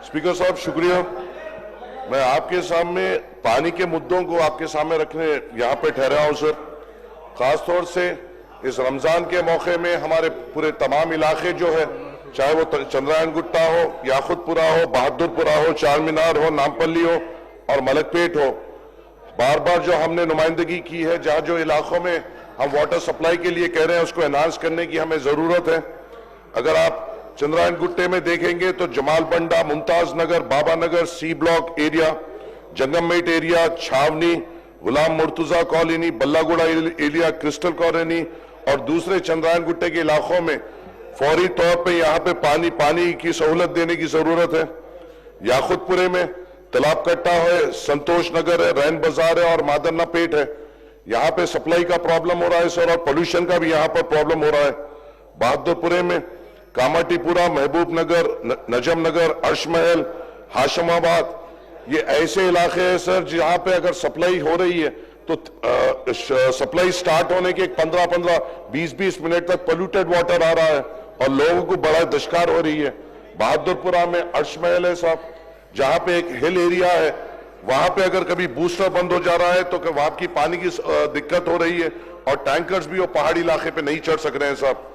Speaker साहब शुक्रिया। मैं आपके सामने पानी के मुद्दों को आपके सामने रखने यहाँ पे ठहरा हूँ सर। खास तौर से इस रमजान के मौके में हमारे पूरे तमाम इलाके जो है, चाहे वो चंद्रायन गुट्टा हो, याकुतपुरा हो, बहादुरपुरा हो, चार मीनार हो, नामपल्ली हो और मलकपेट हो, बार बार जो हमने नुमाइंदगी की है, जहाँ जो इलाकों में हम वाटर सप्लाई के लिए कह रहे हैं उसको एनहांस करने की हमें जरूरत है। अगर आप चंद्रायन गुट्टे में देखेंगे तो Jamal Banda, Mumtaz Nagar, Baba Nagar, C block area, Jangammet area, Chawni, Ghulam Murtuza colony, Ballaguda area, crystal colony और दूसरे चंद्रायन गुट्टे के इलाकों में फौरी तौर पे यहाँ पे पानी की सहूलत देने की जरूरत है। याकुतपुरे में तालाब कट्टा है, संतोष नगर है, रैन बाजार है और मादन्ना पेट है। यहाँ पे सप्लाई का प्रॉब्लम हो रहा है सर, और पोल्यूशन का भी यहाँ पर प्रॉब्लम हो रहा है। बहादुरपुरे में कामाटीपुरा, महबूब नगर, नजम नगर, अर्शमहल, हाशमाबाद, ये ऐसे इलाके हैं सर जहाँ पे अगर सप्लाई हो रही है तो सप्लाई स्टार्ट होने के 15-15, 20-20 मिनट तक पोल्यूटेड वाटर आ रहा है और लोगों को बड़ा दशकार हो रही है। बहादुरपुरा में अर्शमहल है साहब, जहाँ पे एक हिल एरिया है, वहां पे अगर कभी बूस्टर बंद हो जा रहा है तो वहां की पानी की दिक्कत हो रही है और टैंकर्स भी वो पहाड़ी इलाके पे नहीं चढ़ सक रहे हैं साहब।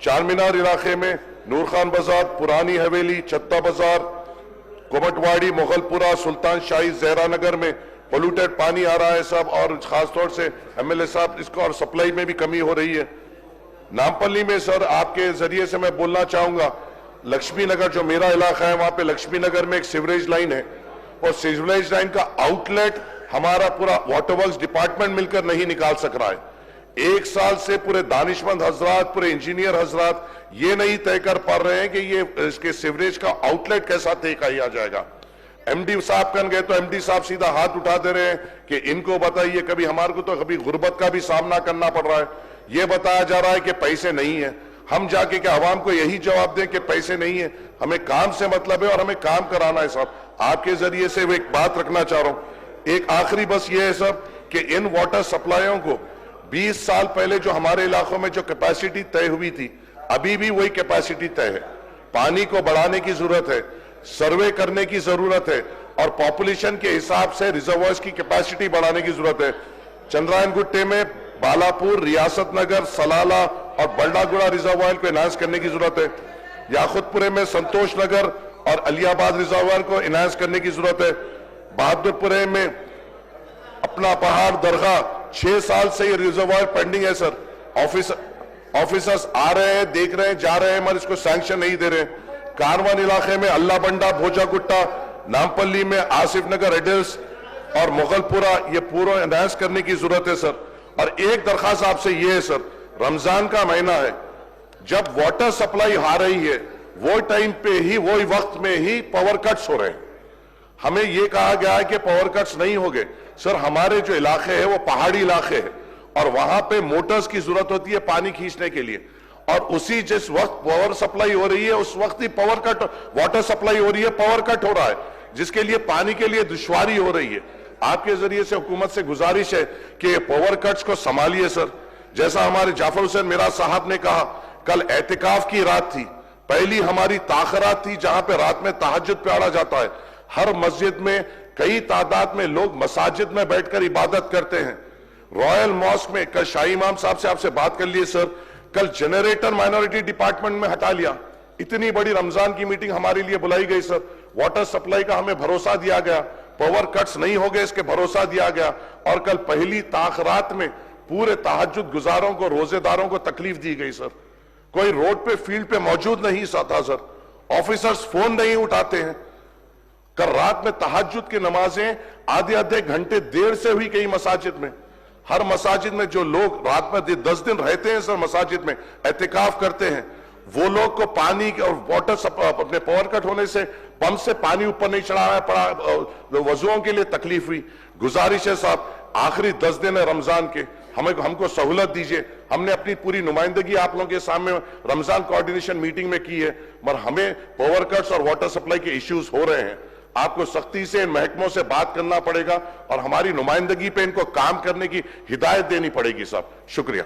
चार मीनार इलाके में नूर खान बाजार, पुरानी हवेली, छत्ता बाजार, कोमटवाड़ी, मुगलपुरा, सुल्तान शाही, जहरा नगर में पोल्यूटेड पानी आ रहा है साहब, और खासतौर से एमएलए साहब इसको और सप्लाई में भी कमी हो रही है। नामपल्ली में सर आपके जरिए से मैं बोलना चाहूंगा, लक्ष्मी नगर जो मेरा इलाका है वहां पे लक्ष्मी नगर में एक सीवरेज लाइन है और सीवरेज लाइन का आउटलेट हमारा पूरा वाटर वर्क्स डिपार्टमेंट मिलकर नहीं निकाल सक रहा है। एक साल से पूरे दानिशमंद हजरात, पूरे इंजीनियर हजरात ये नहीं तय कर पा रहे हैं कि ये इसके सीवरेज का आउटलेट कैसा तय किया जाएगा। एमडी साहब कन गए तो एमडी साहब सीधा हाथ उठा दे रहे हैं कि इनको बताइए, कभी हमारे को तो कभी गुर्बत का भी सामना करना पड़ रहा है। ये बताया जा रहा है कि पैसे नहीं है। हम जाके क्या आवाम को यही जवाब दें कि पैसे नहीं है? हमें काम से मतलब है और हमें काम कराना है साहब। आपके जरिए से एक बात रखना चाह रहा हूं, एक आखिरी बस ये है साहब कि इन वाटर सप्लाइयों को 20 साल पहले जो हमारे इलाकों में जो कैपेसिटी तय हुई थी, अभी भी वही कैपेसिटी तय है। पानी को बढ़ाने की जरूरत है, सर्वे करने की जरूरत है और पॉपुलेशन के हिसाब से रिजर्वायर्स की कैपेसिटी बढ़ाने की जरूरत है। चंद्रायन गुट्टे में बालापुर, रियासत नगर, सलाला और बल्डागुड़ा रिजर्वायर को एनहांस करने की जरूरत है। याकुतपुरे में संतोष नगर और अलियाबाद रिजर्वायर को एनहांस करने की जरूरत है। बहादुरपुरे में अपना पहाड़ दरगाह 6 साल से ये रिजर्वायर पेंडिंग है सर। ऑफिसर्स आ रहे हैं, देख रहे हैं, जा रहे हैं, मगर इसको सैंक्शन नहीं दे रहे। कारवान इलाके में अल्लाह बंडा, भोजागुट्टा, नामपल्ली में आसिफ नगर, एडल्स और मुगलपुरा, ये पूरा एनहांस करने की जरूरत है सर। और एक दरखास्त आपसे ये है सर, रमजान का महीना है, जब वाटर सप्लाई आ रही है वो टाइम पे ही, वो वक्त में ही पावर कट्स हो रहे हैं। हमें ये कहा गया है कि पावर कट्स नहीं हो गए सर। हमारे जो इलाके हैं वो पहाड़ी इलाके हैं और वहां पे मोटर्स की जरूरत होती है पानी खींचने के लिए, और उसी जिस वक्त पावर सप्लाई हो रही है उस वक्त ही पावर कट, वाटर सप्लाई हो रही है, पावर कट हो रहा है, जिसके लिए पानी के लिए दुश्वारी हो रही है। आपके जरिए से हुकूमत से गुजारिश है कि पावर कट्स को संभालिए सर। जैसा हमारे जाफर हुसैन मीरा साहब ने कहा, कल एहतिकाफ की रात थी, पहली हमारी ताखरात थी जहां पे रात में तहज्जुद पढ़ा जाता है। हर मस्जिद में कई तादाद में लोग मसाजिद में बैठकर इबादत करते हैं। रॉयल मॉस्क में कल शाही इमाम साहब से आपसे बात कर लिए सर, कल जनरेटर माइनॉरिटी डिपार्टमेंट में हटा लिया। इतनी बड़ी रमजान की मीटिंग हमारे लिए बुलाई गई सर। वाटर सप्लाई का हमें भरोसा दिया गया, पावर कट्स नहीं हो गए इसके भरोसा दिया गया, और कल पहली ताखरात में पूरे तहज्जुद गुजारों को, रोजेदारों को तकलीफ दी गई सर। कोई रोड पे, फील्ड पे मौजूद नहीं था सर। ऑफिसर्स फोन नहीं उठाते हैं। कल रात में तहज्जुद की नमाजें आधे घंटे देर से हुई कई मसाजिद में। हर मसाजिद में जो लोग रात में 10 दिन रहते हैं सर, मसाजिद में एहतिकाफ करते हैं, वो लोग को पानी और वाटर अपने पावर कट होने से पंप से पानी ऊपर नहीं चढ़ाया पड़ा, वजुओं के लिए तकलीफ हुई। गुजारिश है साहब, आखिरी 10 दिन है रमजान के, हमको सहूलत दीजिए। हमने अपनी पूरी नुमाइंदगी आप लोगों के सामने रमजान कोऑर्डिनेशन मीटिंग में की है, मगर हमें पावर कट्स और वाटर सप्लाई के इश्यूज हो रहे हैं। आपको सख्ती से इन महकमों से बात करना पड़ेगा और हमारी नुमाइंदगी पे इनको काम करने की हिदायत देनी पड़ेगी साहब। शुक्रिया।